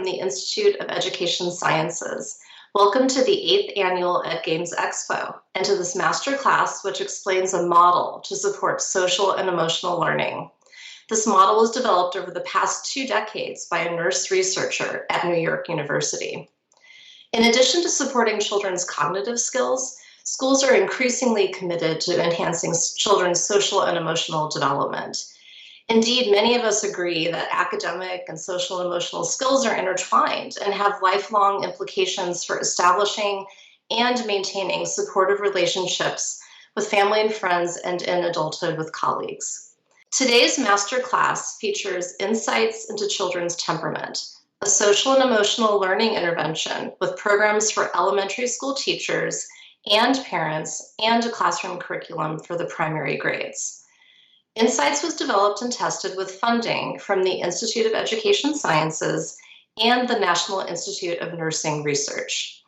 from the Institute of Education Sciences. Welcome to the 8th Annual EdGames Expo and to this masterclass which explains a model to support social and emotional learning. This model was developed over the past 2 decades by a nurse researcher at New York University. In addition to supporting children's cognitive skills, schools are increasingly committed to enhancing children's social and emotional development. Indeed, many of us agree that academic and social and emotional skills are intertwined and have lifelong implications for establishing and maintaining supportive relationships with family and friends and in adulthood with colleagues. Today's masterclass features insights into children's temperament, a social and emotional learning intervention with programs for elementary school teachers and parents and a classroom curriculum for the primary grades. Insights was developed and tested with funding from the Institute of Education Sciences and the National Institute of Nursing Research.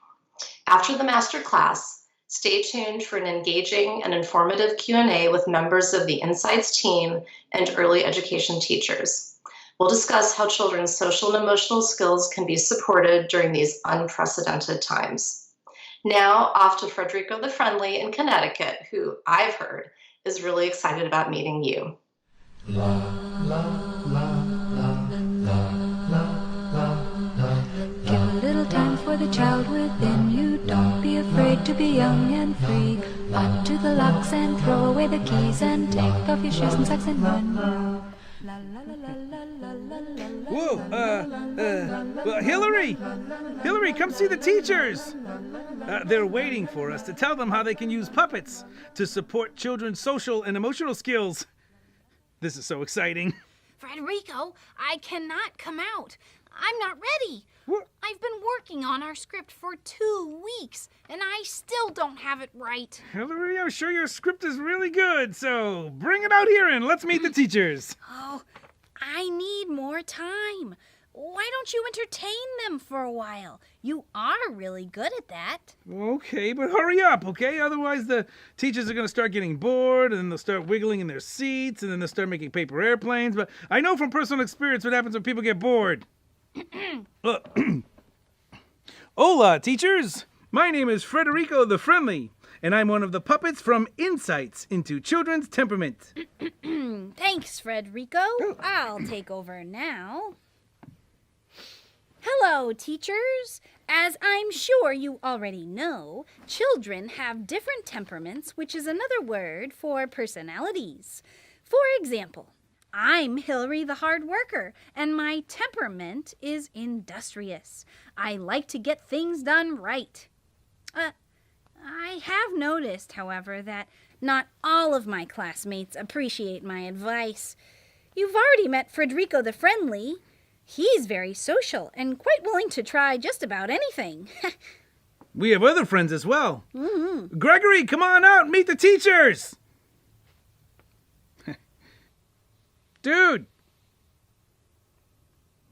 After the masterclass, stay tuned for an engaging and informative Q&A with members of the Insights team and early education teachers. We'll discuss how children's social and emotional skills can be supported during these unprecedented times. Now, off to Frederico the Friendly in Connecticut, who I've heard is really excited about meeting you. La, la, la, la, la, la, la. Give a little time for the child within you. Don't be afraid to be young and free. Lock to the locks and throw away the keys and take off your shoes and socks and run. Whoa, Hillary, come see the teachers. They're waiting for us to tell them how they can use puppets to support children's social and emotional skills. This is so exciting. Frederico, I cannot come out. I'm not ready. What? I've been working on our script for 2 weeks, and I still don't have it right. Hillary, I'm sure your script is really good, so bring it out here and let's meet the teachers. Oh, I need more time. Why don't you entertain them for a while? You are really good at that. Okay, but hurry up, okay? Otherwise the teachers are going to start getting bored, and then they'll start wiggling in their seats, and then they'll start making paper airplanes. But I know from personal experience what happens when people get bored. Hola, teachers! My name is Frederico the Friendly, and I'm one of the puppets from Insights into Children's Temperament. Thanks, Frederico. I'll take over now. Hello, teachers. As I'm sure you already know, children have different temperaments, which is another word for personalities. For example, I'm Hillary the hard worker, and my temperament is industrious. I like to get things done right. I have noticed, however, that not all of my classmates appreciate my advice. You've already met Frederico the Friendly. He's very social and quite willing to try just about anything. We have other friends as well. Mm-hmm. Gregory, come on out and meet the teachers! Dude!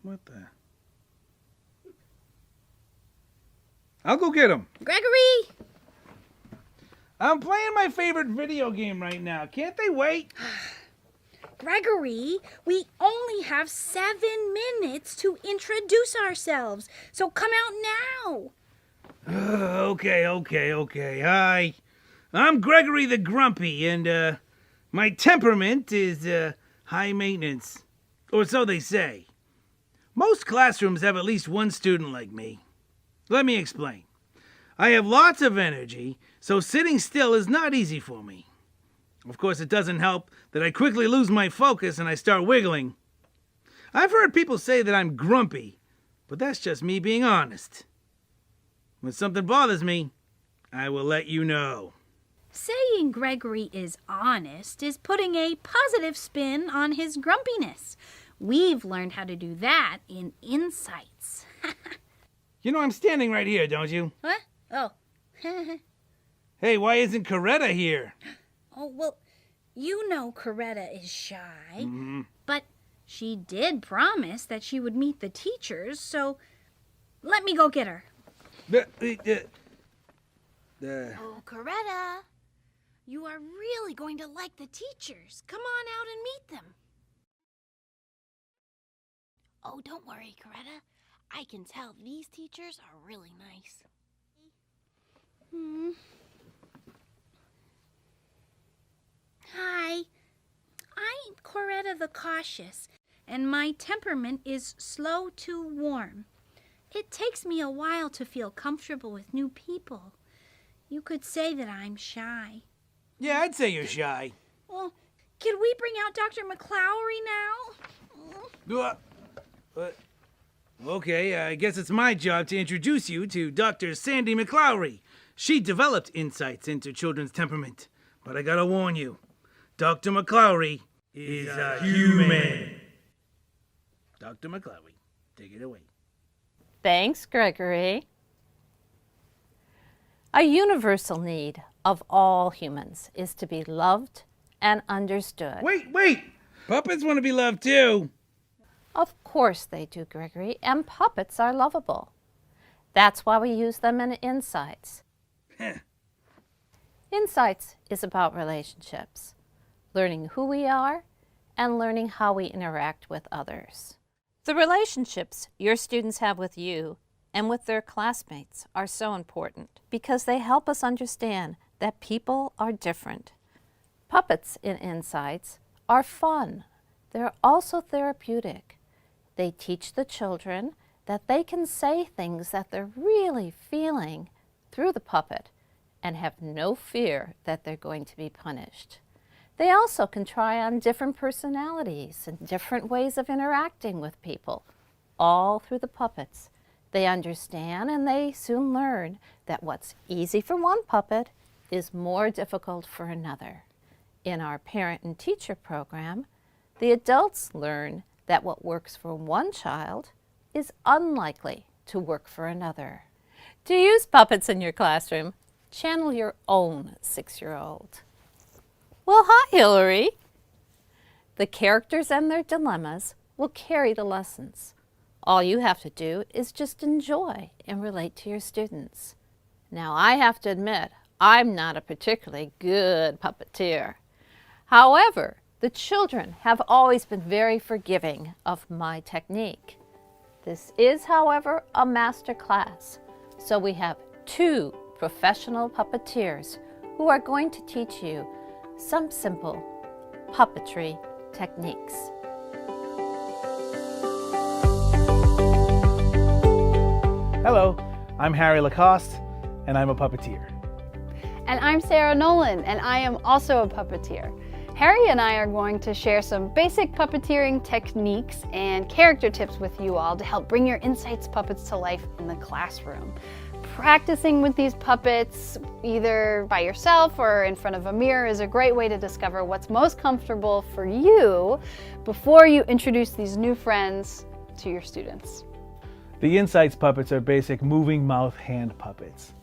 What the? I'll go get him. Gregory! I'm playing my favorite video game right now. Can't they wait? Gregory, we only have 7 minutes to introduce ourselves, so come out now. Okay. Hi. I'm Gregory the Grumpy, and my temperament is high maintenance. Or so they say. Most classrooms have at least one student like me. Let me explain. I have lots of energy, so sitting still is not easy for me. Of course, it doesn't help that I quickly lose my focus and I start wiggling. I've heard people say that I'm grumpy, but that's just me being honest. When something bothers me, I will let you know. Saying Gregory is honest is putting a positive spin on his grumpiness. We've learned how to do that in Insights. You know I'm standing right here, don't you? What? Oh. Hey, why isn't Coretta here? Oh, well, you know Coretta is shy, Mm-hmm. but she did promise that she would meet the teachers, so let me go get her. Oh, Coretta, you are really going to like the teachers. Come on out and meet them. Oh, don't worry, Coretta. I can tell these teachers are really nice. Hi, I'm Coretta the Cautious, and my temperament is slow to warm. It takes me a while to feel comfortable with new people. You could say that I'm shy. Yeah, I'd say you're shy. Well, could we bring out Dr. McClowry now? Okay, I guess it's my job to introduce you to Dr. Sandy McClowry. She developed insights into children's temperament. But I gotta warn you, Dr. McClowry is a human. Dr. McClowry, take it away. Thanks, Gregory. A universal need of all humans is to be loved and understood. Wait! Puppets want to be loved too. Of course they do, Gregory, and puppets are lovable. That's why we use them in Insights. Insights is about relationships, learning who we are and learning how we interact with others. The relationships your students have with you and with their classmates are so important because they help us understand that people are different. Puppets in Insights are fun. They're also therapeutic. They teach the children that they can say things that they're really feeling through the puppet and have no fear that they're going to be punished. They also can try on different personalities and different ways of interacting with people, all through the puppets. They understand and they soon learn that what's easy for one puppet is more difficult for another. In our parent and teacher program, the adults learn that what works for one child is unlikely to work for another. To use puppets in your classroom, channel your own 6-year-old. Well, hi, Hillary. The characters and their dilemmas will carry the lessons. All you have to do is just enjoy and relate to your students. Now, I have to admit, I'm not a particularly good puppeteer. However, the children have always been very forgiving of my technique. This is, however, a master class, so we have 2 professional puppeteers who are going to teach you some simple puppetry techniques. Hello, I'm Harry Lacoste, and I'm a puppeteer. And I'm Sarah Nolan, and I am also a puppeteer. Harry and I are going to share some basic puppeteering techniques and character tips with you all to help bring your Insights puppets to life in the classroom. Practicing with these puppets, either by yourself or in front of a mirror, is a great way to discover what's most comfortable for you before you introduce these new friends to your students. The Insights puppets are basic moving mouth hand puppets.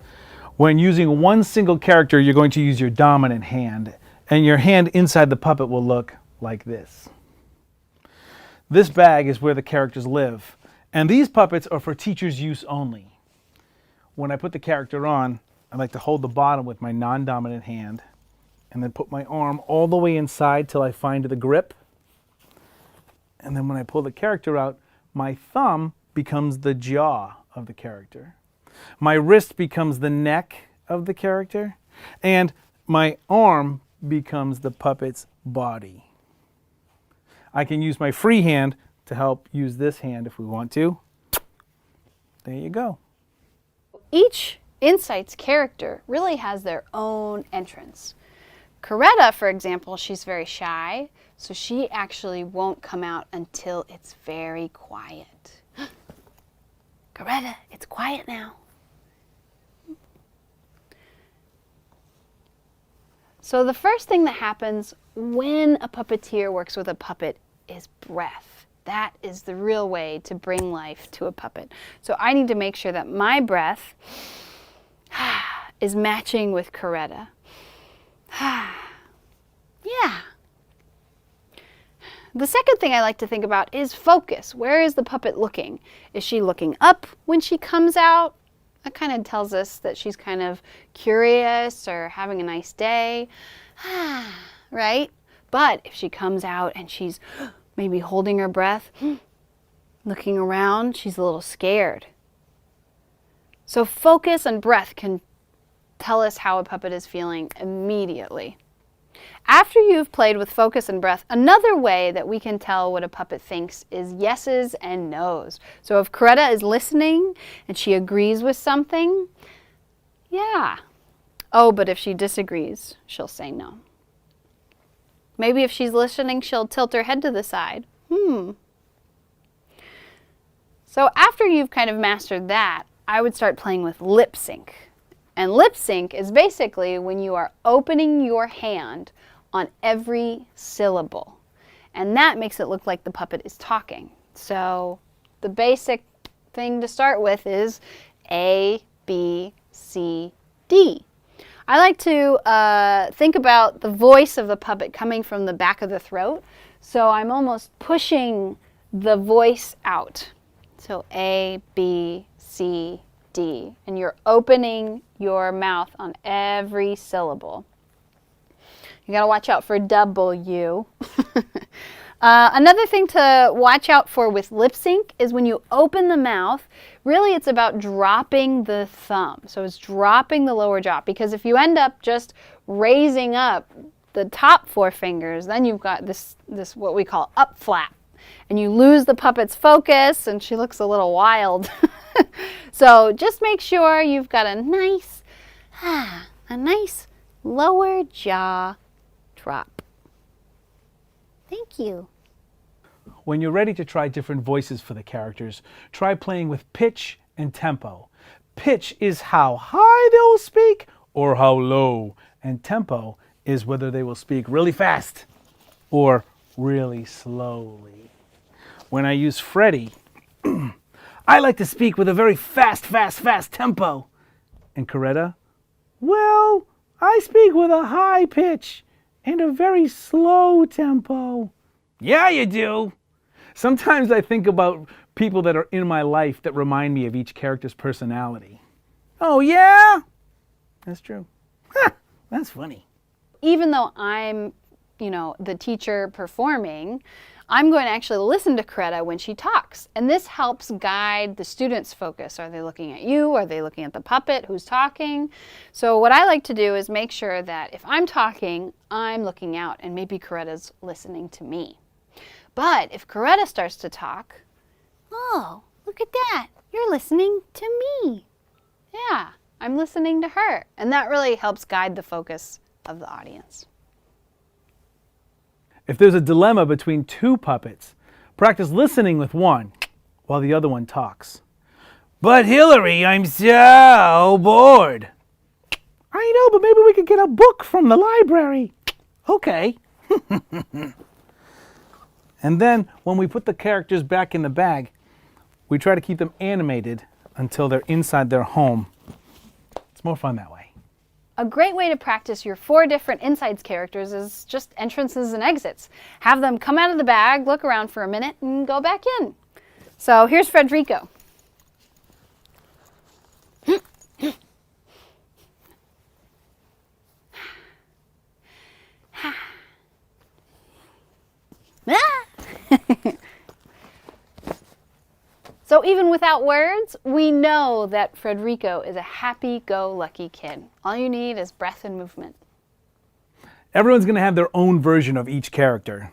When using one single character, you're going to use your dominant hand, and your hand inside the puppet will look like this. This bag is where the characters live, and these puppets are for teachers' use only. When I put the character on, I like to hold the bottom with my non-dominant hand and then put my arm all the way inside till I find the grip. And then when I pull the character out, my thumb becomes the jaw of the character. My wrist becomes the neck of the character, and my arm becomes the puppet's body. I can use my free hand to help use this hand if we want to. There you go. Each Insights character really has their own entrance. Coretta, for example, she's very shy, so she actually won't come out until it's very quiet. Coretta, it's quiet now. So the first thing that happens when a puppeteer works with a puppet is breath. That is the real way to bring life to a puppet. So I need to make sure that my breath is matching with Coretta. Yeah. The second thing I like to think about is focus. Where is the puppet looking? Is she looking up when she comes out? That kind of tells us that she's kind of curious or having a nice day, right? But if she comes out and she's maybe holding her breath, Looking around, she's a little scared. So focus and breath can tell us how a puppet is feeling immediately. After you've played with focus and breath, another way that we can tell what a puppet thinks is yeses and nos. So if Coretta is listening and she agrees with something, yeah. Oh, but if she disagrees, she'll say no. Maybe if she's listening, she'll tilt her head to the side. So after you've kind of mastered that, I would start playing with lip sync. And lip sync is basically when you are opening your hand on every syllable. And that makes it look like the puppet is talking. So the basic thing to start with is A, B, C, D. I like to think about the voice of the puppet coming from the back of the throat. So I'm almost pushing the voice out. So A, B, C, D. And you're opening your mouth on every syllable. You gotta watch out for W. Another thing to watch out for with lip sync is when you open the mouth, really it's about dropping the thumb. So it's dropping the lower jaw, because if you end up just raising up the top four fingers, then you've got this what we call up flap. And you lose the puppet's focus and she looks a little wild. So just make sure you've got a nice lower jaw drop. Thank you. When you're ready to try different voices for the characters, try playing with pitch and tempo. Pitch is how high they will speak or how low, and tempo is whether they will speak really fast or really slowly. When I use Freddie, I like to speak with a very fast tempo. And Coretta, well, I speak with a high pitch and a very slow tempo. Yeah, you do. Sometimes I think about people that are in my life that remind me of each character's personality. Oh, yeah? That's true. That's funny. Even though I'm, the teacher performing, I'm going to actually listen to Coretta when she talks. And this helps guide the students' focus. Are they looking at you? Are they looking at the puppet? Who's talking? So what I like to do is make sure that if I'm talking, I'm looking out and maybe Coretta's listening to me. But if Coretta starts to talk, oh, look at that. You're listening to me. Yeah, I'm listening to her. And that really helps guide the focus of the audience. If there's a dilemma between two puppets, practice listening with one while the other one talks. But Hillary, I'm so bored. I know, but maybe we could get a book from the library. Okay. And then when we put the characters back in the bag, we try to keep them animated until they're inside their home. It's more fun that way. A great way to practice your 4 different insides characters is just entrances and exits. Have them come out of the bag, look around for a minute, and go back in. So here's Frederico. So even without words, we know that Frederico is a happy-go-lucky kid. All you need is breath and movement. Everyone's going to have their own version of each character.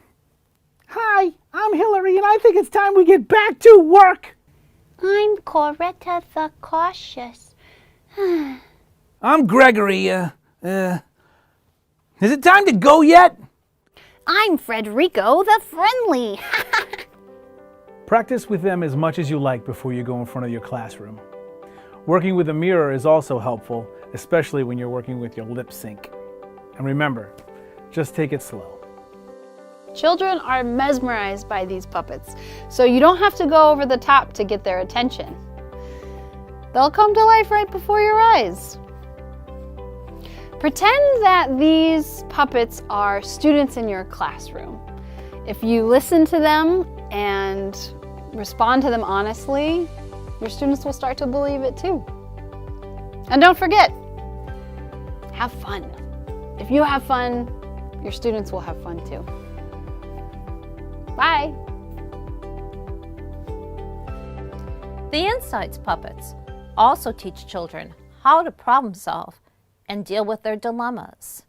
Hi, I'm Hillary, and I think it's time we get back to work. I'm Coretta the Cautious. I'm Gregory. Is it time to go yet? I'm Frederico the Friendly. Practice with them as much as you like before you go in front of your classroom. Working with a mirror is also helpful, especially when you're working with your lip sync. And remember, just take it slow. Children are mesmerized by these puppets, so you don't have to go over the top to get their attention. They'll come to life right before your eyes. Pretend that these puppets are students in your classroom. If you listen to them and respond to them honestly, your students will start to believe it too. And don't forget, have fun. If you have fun, your students will have fun too. Bye. The Insights puppets also teach children how to problem solve and deal with their dilemmas.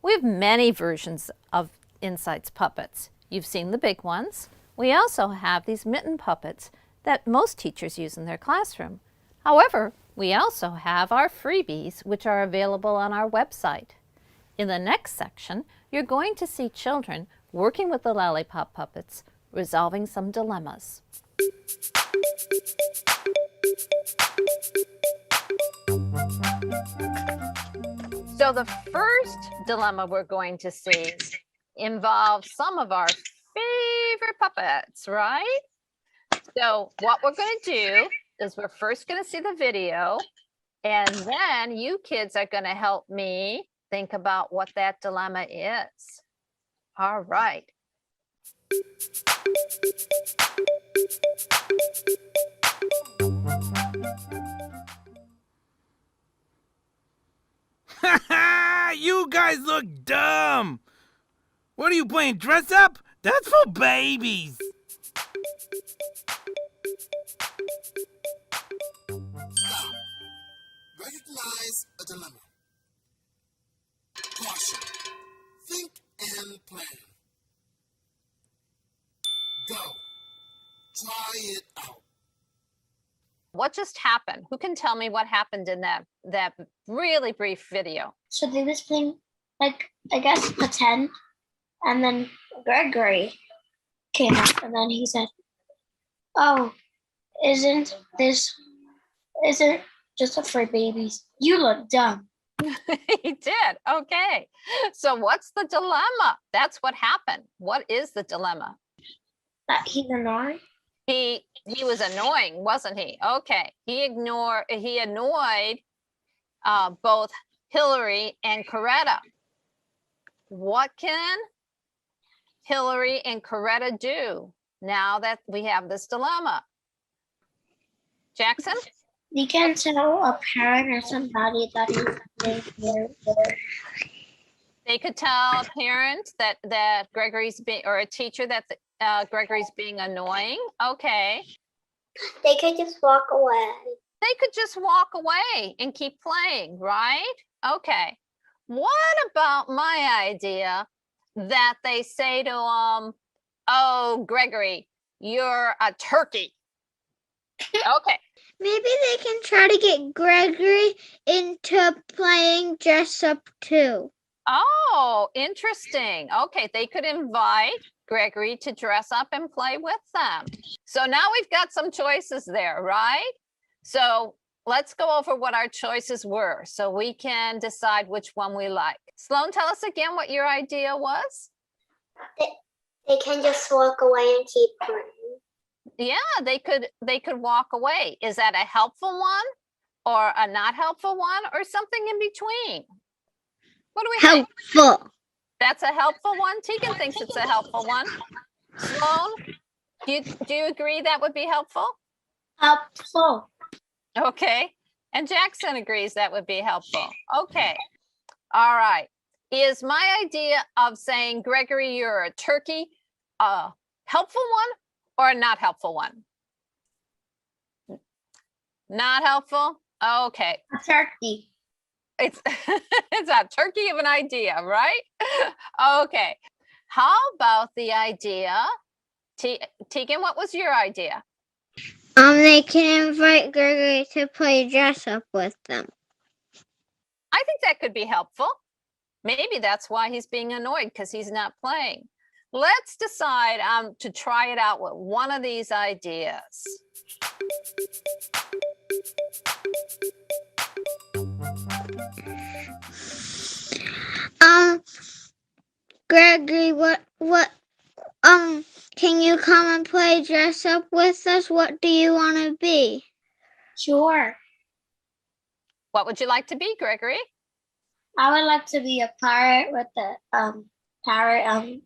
We have many versions of Insights puppets. You've seen the big ones. We also have these mitten puppets that most teachers use in their classroom. However, we also have our freebies, which are available on our website. In the next section, you're going to see children working with the lollipop puppets, resolving some dilemmas. So the first dilemma we're going to see involves some of our favorite puppets, right? So what we're going to do is we're first going to see the video, and then you kids are going to help me think about what that dilemma is. All right. You guys look dumb. What are you playing, dress up? That's for babies. Recognize a dilemma. Caution. Think and plan. Go. Try it out. What just happened? Who can tell me what happened in that really brief video? So they was playing, like, I guess, pretend, and then Gregory came up, and then he said, "Oh, isn't just for babies? You look dumb." He did. Okay. So what's the dilemma? That's what happened. What is the dilemma? That he's annoying. He was annoying, wasn't he? Okay. He annoyed both Hillary and Coretta. What can Hillary and Coretta do now that we have this dilemma? Jackson? You can tell a parent or somebody that he's being weird. They could tell a parent that Gregory's being, or a teacher that Gregory's being annoying. Okay. They could just walk away. They could just walk away and keep playing, right? Okay. What about my idea that they say to "Oh, Gregory, you're a turkey"? Okay. Maybe they can try to get Gregory into playing dress up too. Oh, interesting. Okay, they could invite Gregory to dress up and play with them. So now we've got some choices there, right? So let's go over what our choices were so we can decide which one we like. Sloan, tell us again what your idea was. They can just walk away and keep playing. Yeah, they could walk away. Is that a helpful one or a not helpful one or something in between? What do we think? Helpful. That's a helpful one. Tegan thinks it's a helpful one. Sloan, do you agree that would be helpful? Helpful. Okay. And Jackson agrees that would be helpful. Okay. All right. Is my idea of saying, Gregory, you're a turkey, a helpful one or a not helpful one? Not helpful? Okay. A turkey. It's it's a turkey of an idea, right? Okay. How about the idea? Tegan, what was your idea? They can invite Gregory to play dress up with them. I think that could be helpful. Maybe that's why he's being annoyed, because he's not playing. Let's decide to try it out with one of these ideas. Gregory, can you come and play dress up with us? What do you want to be? Sure. What would you like to be, Gregory? I would like to be a pirate with the parrot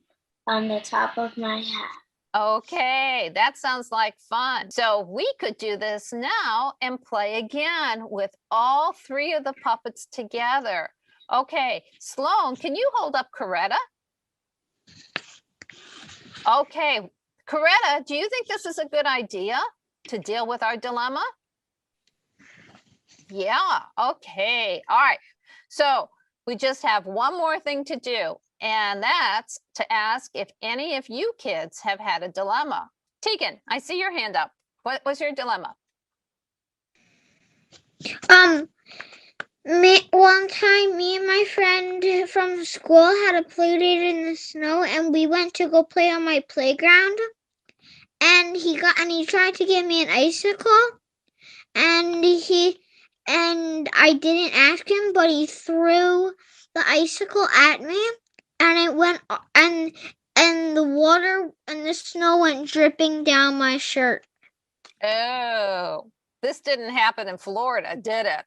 on the top of my hat. Okay, that sounds like fun. So we could do this now and play again with all three of the puppets together. Okay, Sloan, can you hold up Coretta? Okay, Coretta, do you think this is a good idea? to deal with our dilemma? Yeah, okay. All right. So we just have one more thing to do, and that's to ask if any of you kids have had a dilemma. Tegan, I see your hand up. What was your dilemma? One time, me and my friend from school had a play date in the snow, and we went to go play on my playground. And he tried to give me an icicle, and I didn't ask him, but he threw the icicle at me, and it went and the water and the snow went dripping down my shirt. Oh, this didn't happen in Florida, did it?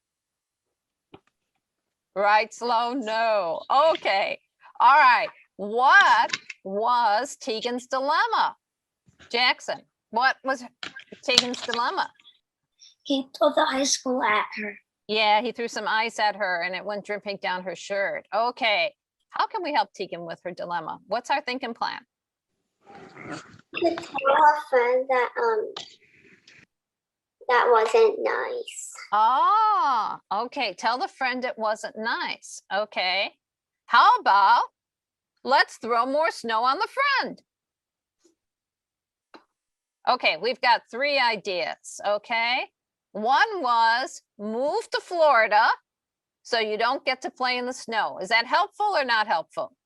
Right, Sloan? No. Okay. All right. What was Tegan's dilemma? Jackson, what was Tegan's dilemma? He threw the icicle at her. Yeah, he threw some ice at her and it went dripping down her shirt. Okay. How can we help Tegan with her dilemma? What's our thinking plan? To tell her friend that that wasn't nice. Ah, okay. Tell the friend it wasn't nice. Okay. How about let's throw more snow on the friend? Okay, we've got 3 ideas, okay? One was move to Florida so you don't get to play in the snow. Is that helpful or not helpful?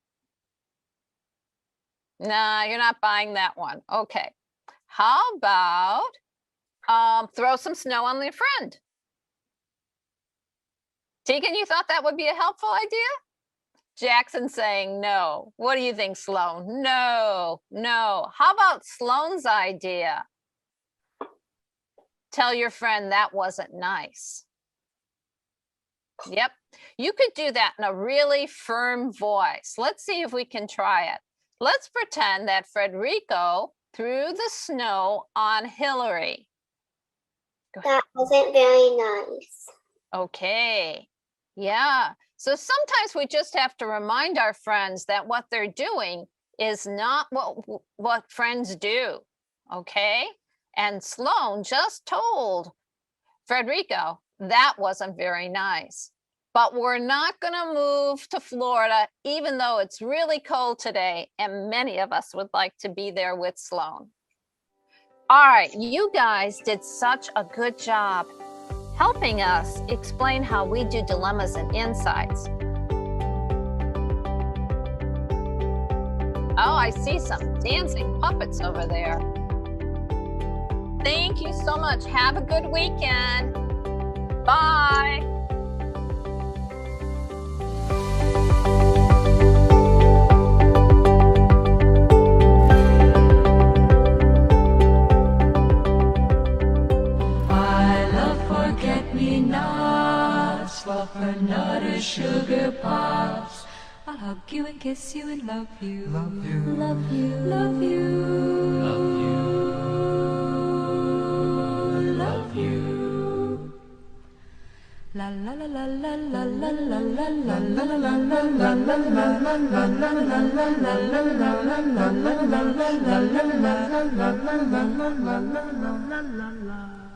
Nah, you're not buying that one. Okay. How about throw some snow on your friend? Tegan, you thought that would be a helpful idea? Jackson saying no. What do you think, Sloan? No, no. How about Sloan's idea? Tell your friend that wasn't nice. Yep, you could do that in a really firm voice. Let's see if we can try it. Let's pretend that Frederico threw the snow on Hillary. That wasn't very nice. Okay, yeah. So sometimes we just have to remind our friends that what they're doing is not what friends do, okay? And Sloan just told Frederico that wasn't very nice. But we're not gonna move to Florida, even though it's really cold today, and many of us would like to be there with Sloan. All right, you guys did such a good job helping us explain how we do dilemmas and insights. Oh, I see some dancing puppets over there. Thank you so much. Have a good weekend. Bye. Love her nutter sugar pops. I'll hug you and kiss you and love you. Love you. Love you. Love you. Love you. Love you. La la la la la la la la la la la la la la la la.